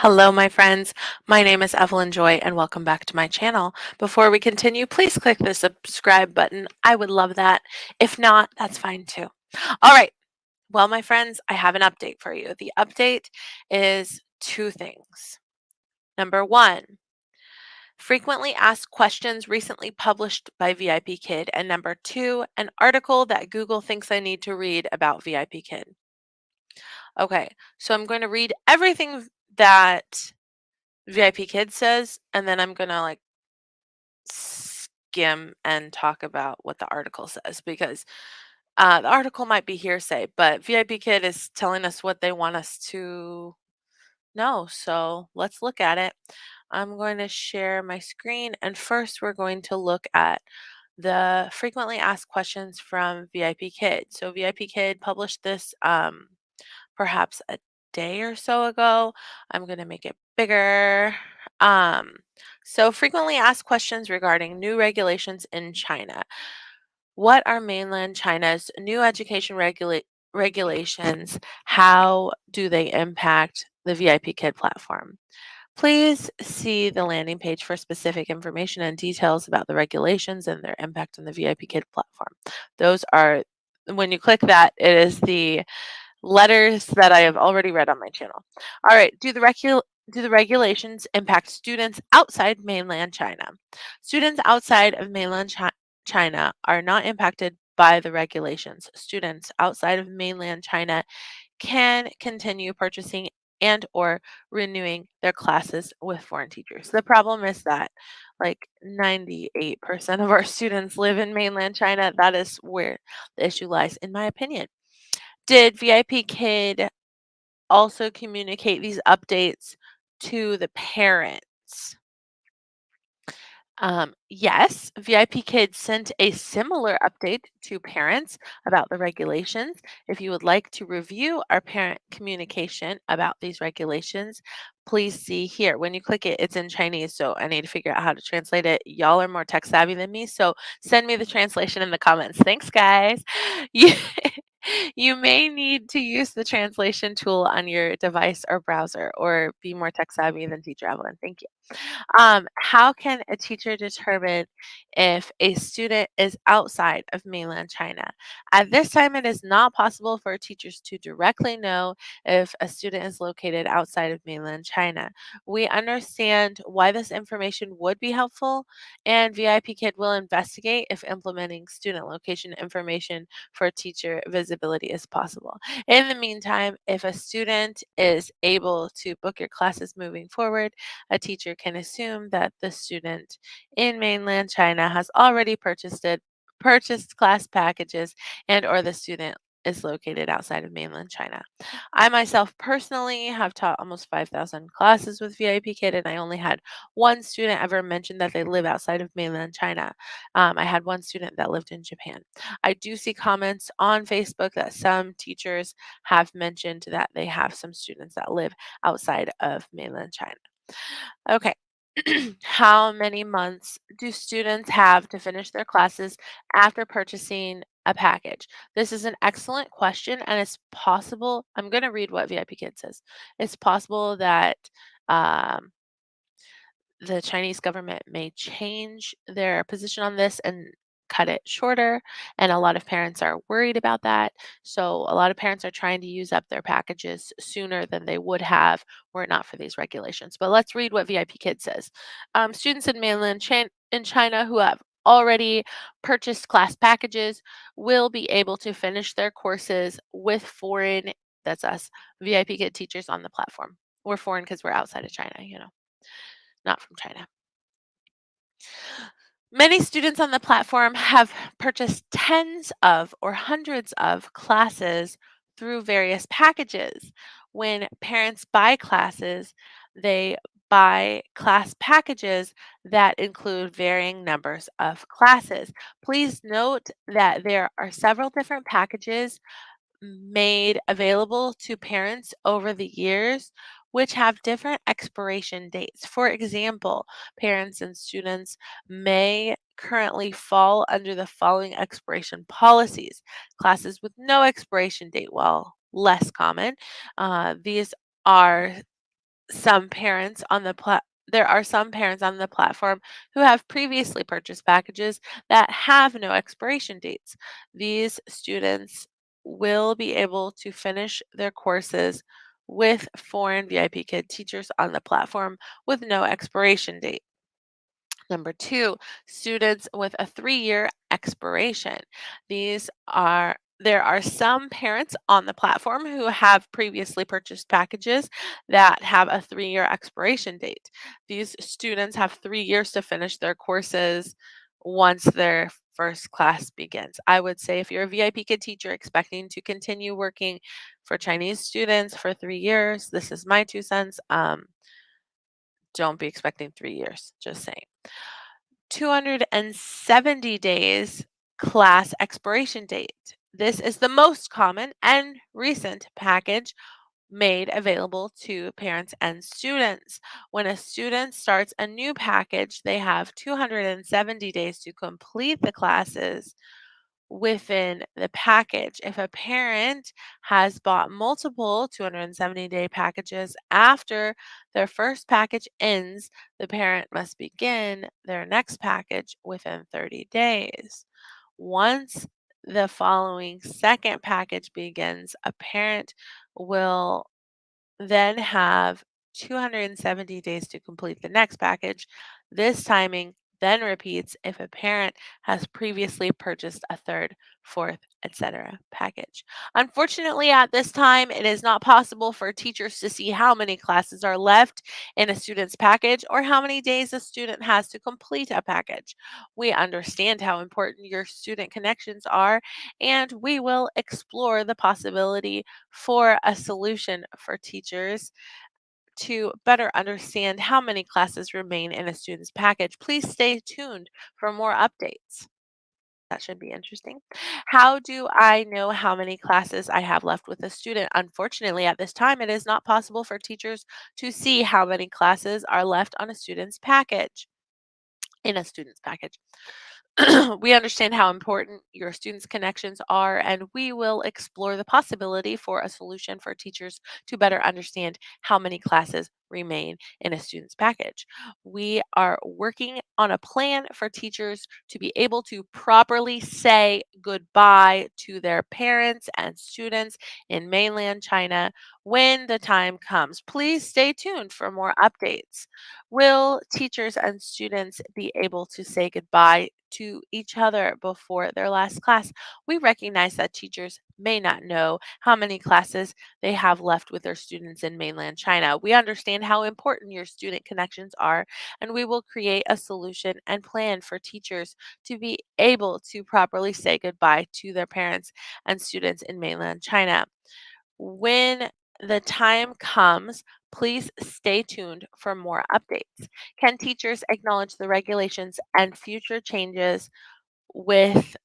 Hello, my friends. My name is Evelyn Joy, and welcome back to my channel. Before we continue, please click the subscribe button. I would love that. If not, that's fine too. All right. Well, my friends, I have an update for you. The update is two things. Number one, frequently asked questions recently published by VIPKID. And number two, an article that Google thinks I need to read about VIPKID. Okay, so I'm going to read everything that VIPKID says, and then I'm gonna skim and talk about what the article says because the article might be hearsay, but VIPKID is telling us what they want us to know. So let's look at it. I'm going to share my screen, and first we're going to look at the frequently asked questions from VIPKID. So VIPKID published this perhaps a day or so ago. I'm going to make it bigger. Um, so frequently asked questions regarding new regulations in China. What are mainland China's new education regulations? How do they impact the VIPKID platform? Please see the landing page for specific information and details about the regulations and their impact on the VIPKID platform. Those are, when you click that, it is the letters that I have already read on my channel. All right, do the regulations impact students outside mainland China? Students outside of mainland China are not impacted by the regulations. Students outside of mainland China can continue purchasing and or renewing their classes with foreign teachers. The problem is that like 98% of our students live in mainland China. That is where the issue lies, in my opinion. Did VIPKID also communicate these updates to the parents? Yes, VIPKID sent a similar update to parents about the regulations. If you would like to review our parent communication about these regulations, please see here. When you click it, it's in Chinese, so I need to figure out how to translate it. Y'all are more tech savvy than me, so send me the translation in the comments. Thanks, guys. You, you may need to use the translation tool on your device or browser, or be more tech savvy than Teacher Evelyn. Thank you. How can a teacher determine if a student is outside of mainland China? At this time, it is not possible for teachers to directly know if a student is located outside of mainland China. We understand why this information would be helpful, and VIPKID will investigate if implementing student location information for teacher visibility is possible. In the meantime, if a student is able to book your classes moving forward, a teacher can assume that the student in mainland China has already purchased class packages, and or the student is located outside of mainland China. I myself personally have taught almost 5,000 classes with VIPKID, and I only had one student ever mention that they live outside of mainland China. I had one student that lived in Japan. I do see comments on Facebook that some teachers have mentioned that they have some students that live outside of mainland China. Okay. How many months do students have to finish their classes after purchasing a package? This is an excellent question, and it's possible. I'm going to read what VIPKID says. It's possible that um, the Chinese government may change their position on this and cut it shorter. And a lot of parents are worried about that. So a lot of parents are trying to use up their packages sooner than they would have were it not for these regulations. But let's read what VIPKID says. Students in mainland in China who have already purchased class packages will be able to finish their courses with foreign, that's us, VIPKID teachers on the platform. We're foreign because we're outside of China, not from China. Many students on the platform have purchased tens of or hundreds of classes through various packages. When parents buy classes, they buy class packages that include varying numbers of classes. Please note that there are several different packages made available to parents over the years, which have different expiration dates. For example, parents and students may currently fall under the following expiration policies. Classes with no expiration date, well, less common. These are some parents on the there are some parents on the platform who have previously purchased packages that have no expiration dates. These students will be able to finish their courses with foreign VIP Kid teachers on the platform with no expiration date. Number two, students with a 3-year expiration. There are some parents on the platform who have previously purchased packages that have a 3-year expiration date. These students have 3 years to finish their courses once their first class begins. I would say if you're a VIP Kid teacher expecting to continue working for Chinese students for 3 years, this is my 2 cents. Don't be expecting 3 years, just saying. 270 days class expiration date. This is the most common and recent package made available to parents and students. When a student starts a new package, they have 270 days to complete the classes within the package. If a parent has bought multiple 270-day packages after their first package ends, the parent must begin their next package within 30 days. Once the following second package begins, a parent will then have 270 days to complete the next package. This timing then repeats if a parent has previously purchased a third, fourth, etc. package. Unfortunately, at this time, it is not possible for teachers to see how many classes are left in a student's package or how many days a student has to complete a package. We understand how important your student connections are, and we will explore the possibility for a solution for teachers to better understand how many classes remain in a student's package. Please stay tuned for more updates. That should be interesting. How do I know how many classes I have left with a student? Unfortunately, at this time, it is not possible for teachers to see how many classes are left on a student's package, in a student's package. We understand how important your students' connections are, and we will explore the possibility for a solution for teachers to better understand how many classes remain in a student's package. We are working on a plan for teachers to be able to properly say goodbye to their parents and students in mainland China when the time comes. Please stay tuned for more updates. Will teachers and students be able to say goodbye to each other before their last class? We recognize that teachers may not know how many classes they have left with their students in mainland China. We understand how important your student connections are, and we will create a solution and plan for teachers to be able to properly say goodbye to their parents and students in mainland China. When the time comes, please stay tuned for more updates. Can teachers acknowledge the regulations and future changes with,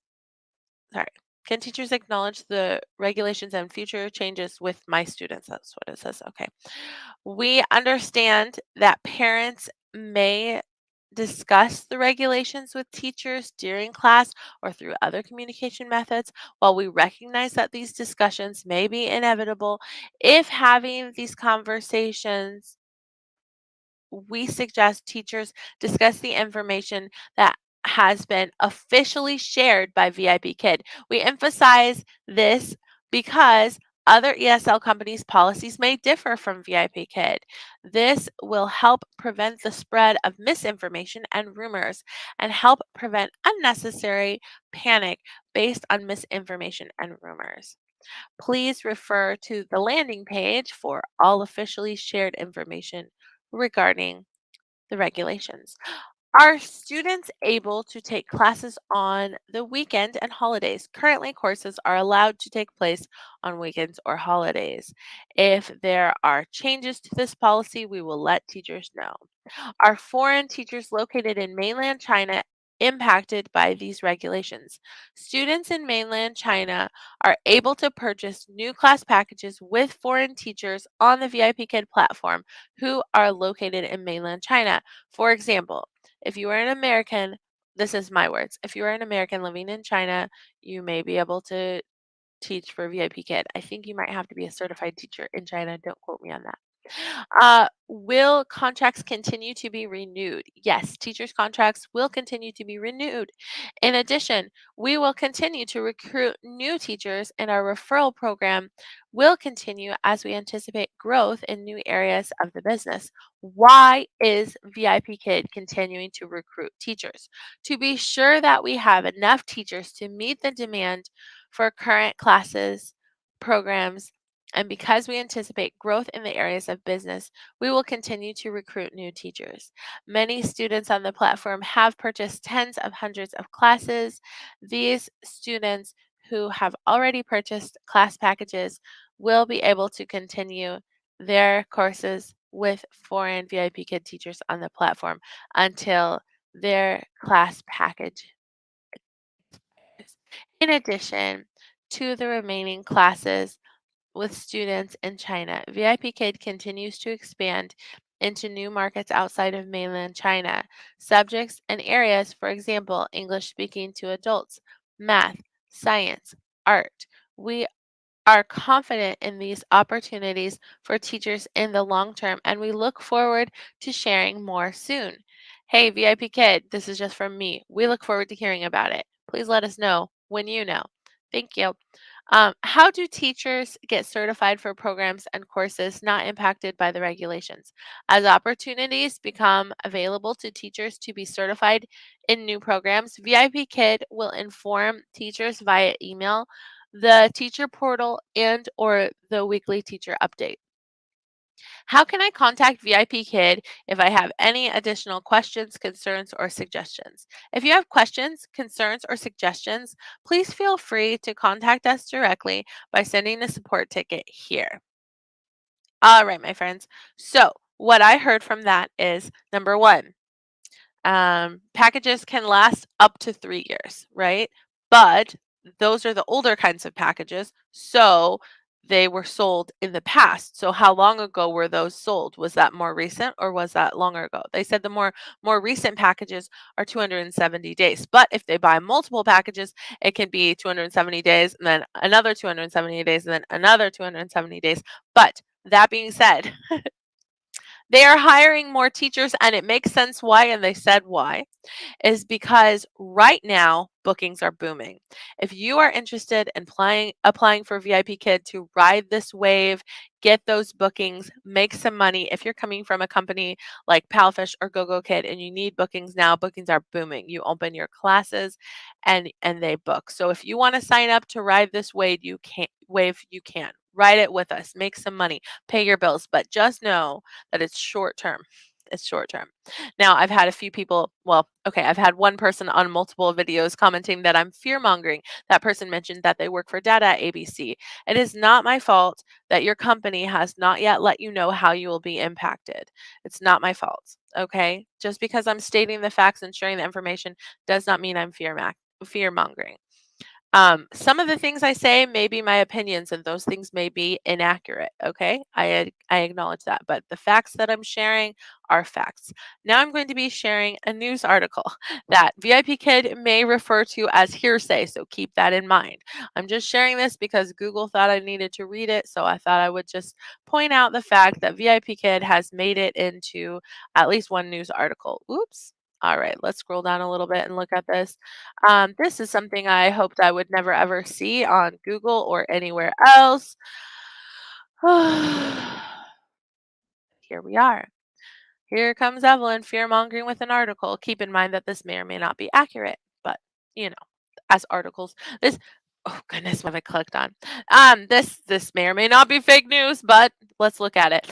sorry, can teachers acknowledge the regulations and future changes with my students? That's what it says. Okay. We understand that parents may discuss the regulations with teachers during class or through other communication methods. While we recognize that these discussions may be inevitable, if having these conversations, we suggest teachers discuss the information that has been officially shared by VIPKid. We emphasize this because other ESL companies' policies may differ from VIPKid. This will help prevent the spread of misinformation and rumors and help prevent unnecessary panic based on misinformation and rumors. Please refer to the landing page for all officially shared information regarding the regulations. Are students able to take classes on the weekend and holidays? Currently, courses are allowed to take place on weekends or holidays. If there are changes to this policy, we will let teachers know. Are foreign teachers located in mainland China impacted by these regulations? Students in mainland China are able to purchase new class packages with foreign teachers on the VIP Kid platform who are located in mainland China. For example, if you are an American, this is my words. If you are an American living in China, you may be able to teach for VIP Kid. I think you might have to be a certified teacher in China. Don't quote me on that. Will contracts continue to be renewed? Yes, teachers' contracts will continue to be renewed. In addition, we will continue to recruit new teachers, and our referral program will continue as we anticipate growth in new areas of the business. Why is VIP Kid continuing to recruit teachers? To be sure that we have enough teachers to meet the demand for current classes, programs, and because we anticipate growth in the areas of business, we will continue to recruit new teachers. Many students on the platform have purchased tens of hundreds of classes. These students who have already purchased class packages will be able to continue their courses with foreign VIP Kid teachers on the platform until their class package expires. In addition to the remaining classes, with students in China, VIP Kid continues to expand into new markets outside of mainland China. Subjects and areas, for example, English speaking to adults, math, science, art. We are confident in these opportunities for teachers in the long term, and we look forward to sharing more soon. Hey, VIP Kid, this is just from me. We look forward to hearing about it. Please let us know when you know. Thank you. How do teachers get certified for programs and courses not impacted by the regulations? As opportunities become available to teachers to be certified in new programs, VIP Kid will inform teachers via email, the teacher portal, and or the weekly teacher update. How can I contact VIP Kid if I have any additional questions, concerns, or suggestions? If you have questions, concerns, or suggestions, please feel free to contact us directly by sending the support ticket here. All right, my friends. So, what I heard from that is number one, packages can last up to 3 years, right? But those are the older kinds of packages. So they were sold in the past. So how long ago were those sold? Was that more recent or was that longer ago? They said the more recent packages are 270 days. But if they buy multiple packages, it can be 270 days and then another 270 days and then another 270 days. But that being said, they are hiring more teachers and it makes sense why, and they said why is because right now bookings are booming. If you are interested in applying for VIP Kid to ride this wave, get those bookings, make some money. If you're coming from a company like Palfish or GoGo Kid and you need bookings now, bookings are booming. You open your classes and they book. So if you want to sign up to ride this wave, you can. Ride it with us, make some money, pay your bills, but just know that it's short term. It's short term. Now, I've had a few people, well, okay, I've had one person on multiple videos commenting that I'm fear mongering. That person mentioned that they work for data at ABC. It is not my fault that your company has not yet let you know how you will be impacted. It's not my fault, okay? Just because I'm stating the facts and sharing the information does not mean I'm fear mongering. Some of the things I say may be my opinions, and those things may be inaccurate. Okay, I acknowledge that, but the facts that I'm sharing are facts. Now I'm going to be sharing a news article that VIP Kid may refer to as hearsay, so keep that in mind. I'm just sharing this because Google thought I needed to read it, so I thought I would just point out the fact that VIP Kid has made it into at least one news article. Oops. All right, let's scroll down a little bit and look at this. This is something I hoped I would never ever see on Google or anywhere else. Here we are. Here comes Evelyn fear-mongering with an article. Keep in mind that this may or may not be accurate, but you know, as articles, this oh goodness, what have I clicked on? This may or may not be fake news, but let's look at it.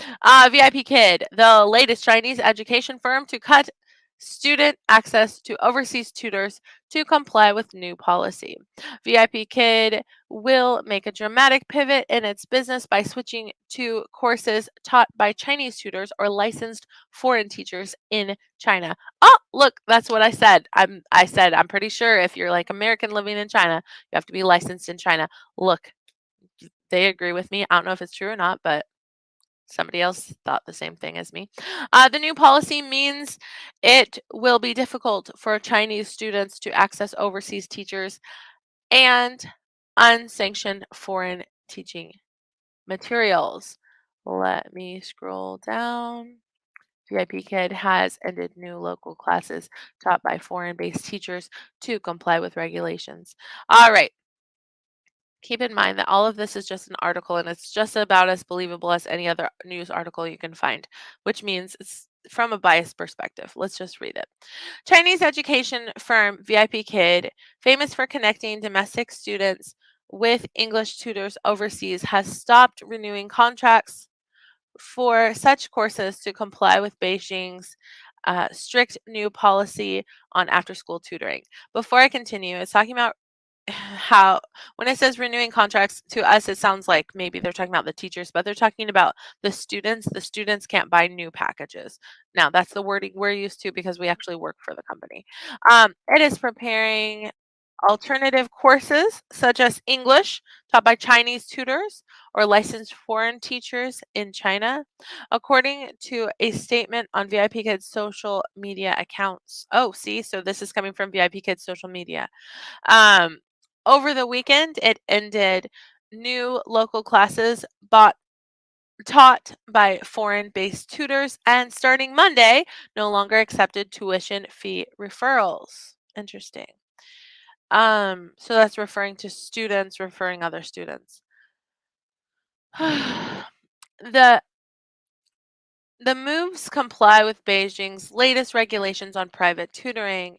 VIP Kid, the latest Chinese education firm to cut student access to overseas tutors to comply with new policy. VIP Kid will make a dramatic pivot in its business by switching to courses taught by Chinese tutors or licensed foreign teachers in China. Oh, look, that's what I said. I said I'm pretty sure if you're like American living in China, you have to be licensed in China. Look, they agree with me. I don't know if it's true or not, but somebody else thought the same thing as me. The new policy means it will be difficult for Chinese students to access overseas teachers and unsanctioned foreign teaching materials. Let me scroll down. VIPKid has ended new local classes taught by foreign-based teachers to comply with regulations. All right. Keep in mind that all of this is just an article and it's just about as believable as any other news article you can find, which means it's from a biased perspective. Let's just read it. Chinese education firm VIPKid, famous for connecting domestic students with English tutors overseas, has stopped renewing contracts for such courses to comply with Beijing's strict new policy on after school tutoring. Before I continue, it's talking about how when it says renewing contracts to us, it sounds like maybe they're talking about the teachers, but they're talking about the students. The students can't buy new packages. Now, that's the wording we're used to because we actually work for the company. It is preparing alternative courses such as English taught by Chinese tutors or licensed foreign teachers in China, according to a statement on VIPKid's social media accounts. Oh, see, so this is coming from VIPKid's social media. Um, Over the weekend, it ended new local classes taught by foreign-based tutors, and starting Monday, no longer accepted tuition fee referrals. Interesting. So that's referring to students referring other students. the the moves comply with Beijing's latest regulations on private tutoring,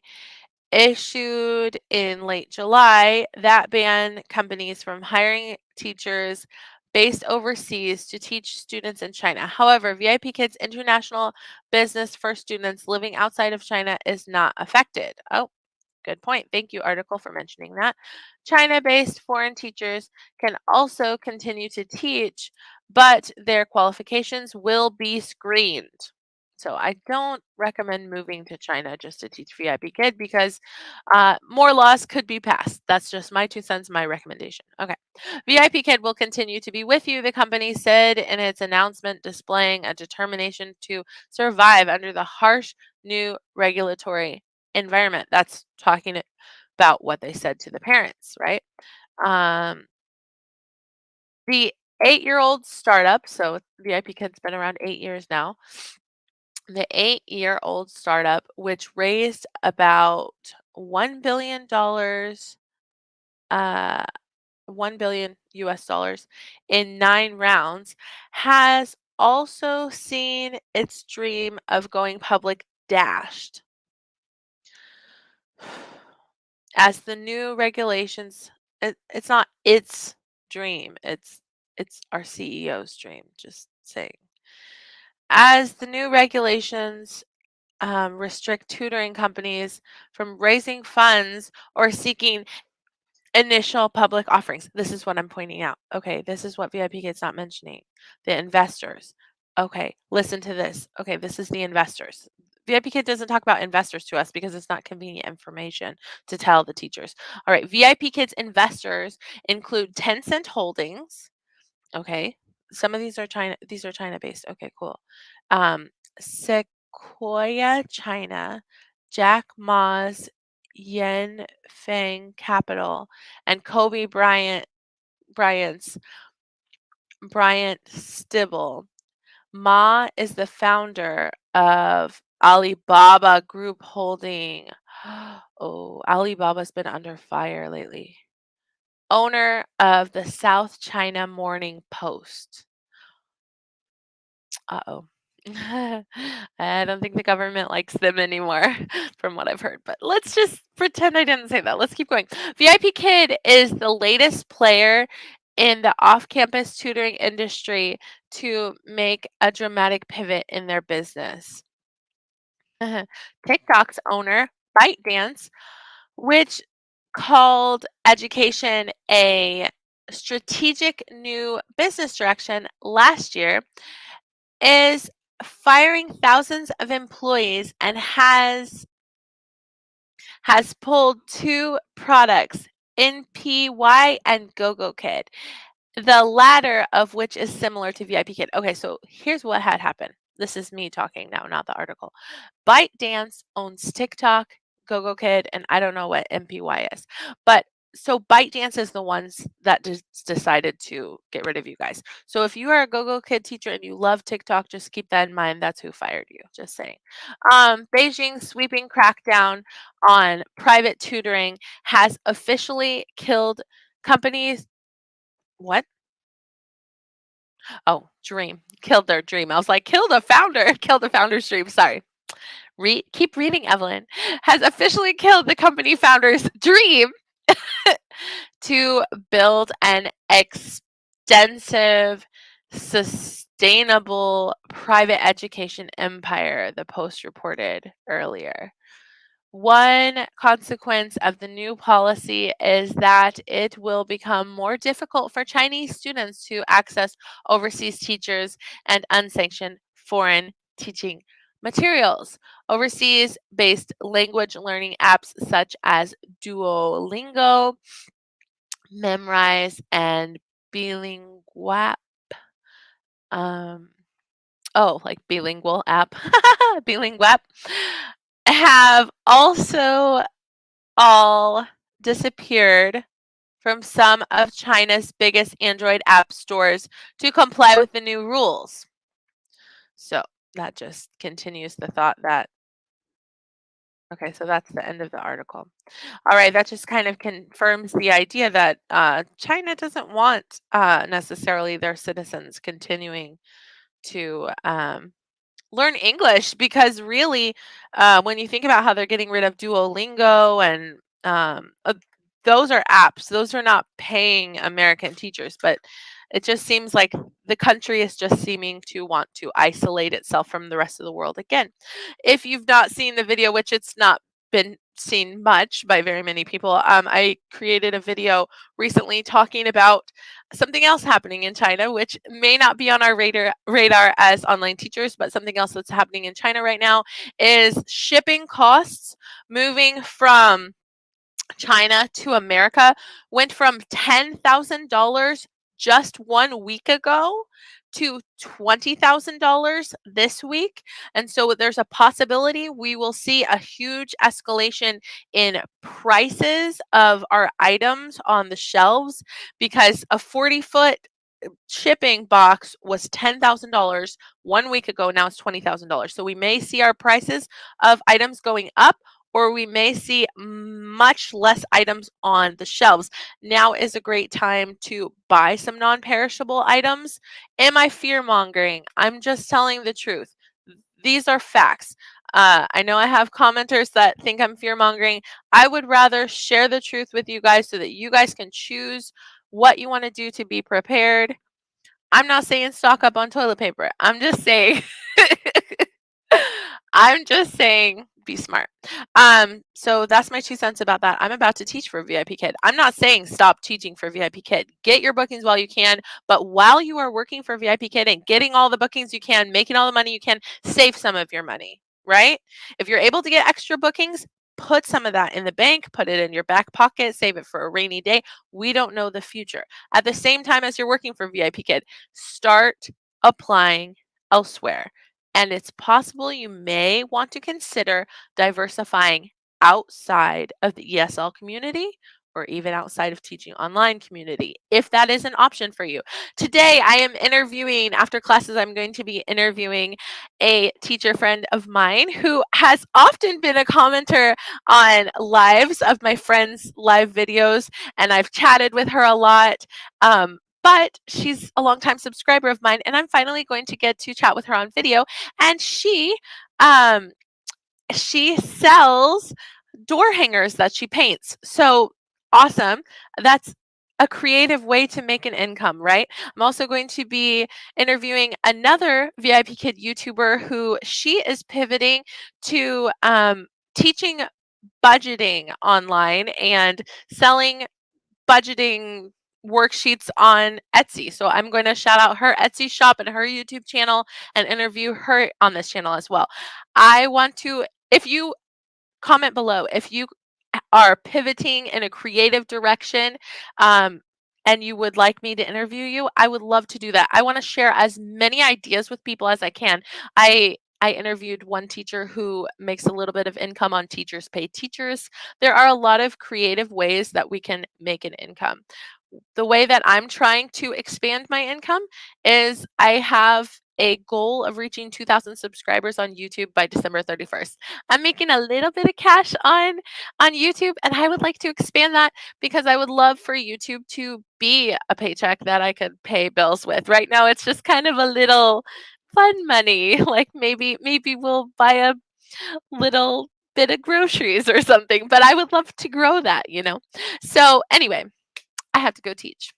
issued in late July, that ban companies from hiring teachers based overseas to teach students in China. However, VIPKid's international business for students living outside of China is not affected. Oh, good point. Thank you, article, for mentioning that. China-based foreign teachers can also continue to teach, but their qualifications will be screened. So I don't recommend moving to China just to teach VIPKid because more laws could be passed. That's just my 2 cents, my recommendation. Okay. VIPKid will continue to be with you, the company said in its announcement, displaying a determination to survive under the harsh new regulatory environment. That's talking about what they said to the parents, right? Um, the 8-year-old startup, so VIPKid's been around 8 years now. The 8-year-old startup, which raised about $1 billion, uh, 1 billion US dollars in 9 rounds, has also seen its dream of going public dashed. As the new regulations, it's not its dream, it's our CEO's dream, just saying. As the new regulations restrict tutoring companies from raising funds or seeking initial public offerings. This is what I'm pointing out. Okay, this is what VIPKid's not mentioning. The investors. Okay, listen to this. Okay, this is the investors. VIPKid doesn't talk about investors to us because it's not convenient information to tell the teachers. All right, VIPKid's investors include Tencent Holdings. Okay, some of these are China. These are China based. Okay, cool. Um, Sequoia China, Jack Ma's Yen Fang Capital, and Kobe Bryant Stibble. Ma is the founder of Alibaba Group Holding. Oh, Alibaba's been under fire lately. Owner of the South China Morning Post. Uh-oh. I don't think the government likes them anymore from what I've heard, but let's just pretend I didn't say that. Let's keep going. VIPKid is the latest player in the off-campus tutoring industry to make a dramatic pivot in their business. TikTok's owner, ByteDance, which called education a strategic new business direction last year, is firing thousands of employees and has pulled 2 products, NPY and GoGoKid, the latter of which is similar to VIPKid. Okay, so here's what had happened. This is me talking now, not the article. ByteDance owns TikTok, GoGoKid, and I don't know what NPY is. But so ByteDance is the ones that decided to get rid of you guys. So if you are a go-go kid teacher and you love TikTok, just keep that in mind. That's who fired you. Just saying. Beijing's sweeping crackdown on private tutoring has officially killed companies. What? Oh, dream. Killed their dream. I was like, kill the founder. Kill the founder's dream. Sorry. Keep reading, Evelyn. Has officially killed the company founder's dream to build an extensive, sustainable private education empire, the Post reported earlier. One consequence of the new policy is that it will become more difficult for Chinese students to access overseas teachers and unsanctioned foreign teaching materials. Overseas based language learning apps such as Duolingo, Memrise, and Bilingual. Like bilingual app, Bilingual, have also all disappeared from some of China's biggest Android app stores to comply with the new rules. So that just continues the thought that, okay, so that's the end of the article. All right, that just kind of confirms the idea that China doesn't want necessarily their citizens continuing to learn English, because really, when you think about how they're getting rid of Duolingo and those are apps, those are not paying American teachers, but it just seems like the country is just seeming to want to isolate itself from the rest of the world again. If you've not seen the video, which it's not been seen much by very many people, I created a video recently talking about something else happening in China, which may not be on our radar as online teachers, but something else that's happening in China right now is shipping costs moving from China to America went from $10,000 just 1 week ago to $20,000 this week. And so there's a possibility we will see a huge escalation in prices of our items on the shelves, because a 40-foot shipping box was $10,000 1 week ago. Now it's $20,000. So we may see our prices of items going up, or we may see much less items on the shelves. Now is a great time to buy some non-perishable items. Am I fear-mongering? I'm just telling the truth. These are facts. I know I have commenters that think I'm fear-mongering. I would rather share the truth with you guys so that you guys can choose what you want to do to be prepared. I'm not saying stock up on toilet paper. I'm just saying be smart. So that's my 2 cents about that. I'm about to teach for VIPKID. I'm not saying stop teaching for VIPKID. Get your bookings while you can, but while you are working for VIPKID and getting all the bookings you can, making all the money you can, save some of your money, right? If you're able to get extra bookings, put some of that in the bank, put it in your back pocket, save it for a rainy day. We don't know the future. At the same time as you're working for VIPKID, start applying elsewhere. And it's possible you may want to consider diversifying outside of the ESL community, or even outside of teaching online community, if that is an option for you. Today, I am interviewing, after classes, I'm going to be interviewing a teacher friend of mine who has often been a commenter on lives of my friends' live videos, and I've chatted with her a lot. But she's a longtime subscriber of mine, and I'm finally going to get to chat with her on video. And she sells door hangers that she paints. So awesome. That's a creative way to make an income, right? I'm also going to be interviewing another VIPKID YouTuber who she is pivoting to teaching budgeting online and selling budgeting worksheets on Etsy. So I'm going to shout out her Etsy shop and her YouTube channel and interview her on this channel as well. I want to, if you comment below, if you are pivoting in a creative direction, and you would like me to interview you, I would love to do that. I want to share as many ideas with people as I can. I I interviewed one teacher who makes a little bit of income on Teachers Pay Teachers. There are a lot of creative ways that we can make an income. The way that I'm trying to expand my income is I have a goal of reaching 2,000 subscribers on YouTube by December 31st. I'm making a little bit of cash on YouTube, and I would like to expand that because I would love for YouTube to be a paycheck that I could pay bills with. Right now, it's just kind of a little fun money. Like maybe we'll buy a little bit of groceries or something, but I would love to grow that, you know. So anyway, I have to go teach.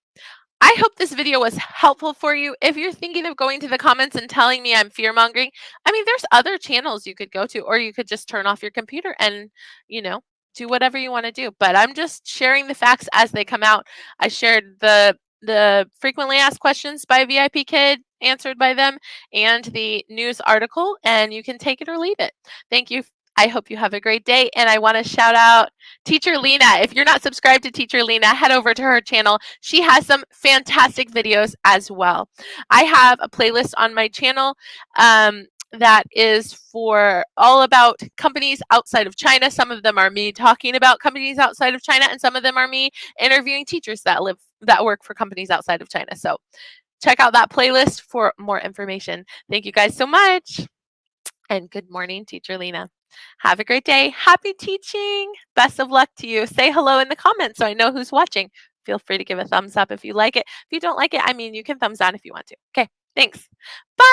I hope this video was helpful for you. If you're thinking of going to the comments and telling me I'm fear mongering, I mean, there's other channels you could go to, or you could just turn off your computer and, you know, do whatever you want to do. But I'm just sharing the facts as they come out. I shared the frequently asked questions by VIPKID answered by them and the news article, and you can take it or leave it. Thank you. I hope you have a great day. And I want to shout out Teacher Lena. If you're not subscribed to Teacher Lena, head over to her channel. She has some fantastic videos as well. I have a playlist on my channel that is for all about companies outside of China. Some of them are me talking about companies outside of China, and some of them are me interviewing teachers that work for companies outside of China. So check out that playlist for more information. Thank you guys so much. And good morning, Teacher Lena. Have a great day. Happy teaching. Best of luck to you. Say hello in the comments so I know who's watching. Feel free to give a thumbs up if you like it. If you don't like it, I mean, you can thumbs down if you want to. Okay, thanks. Bye.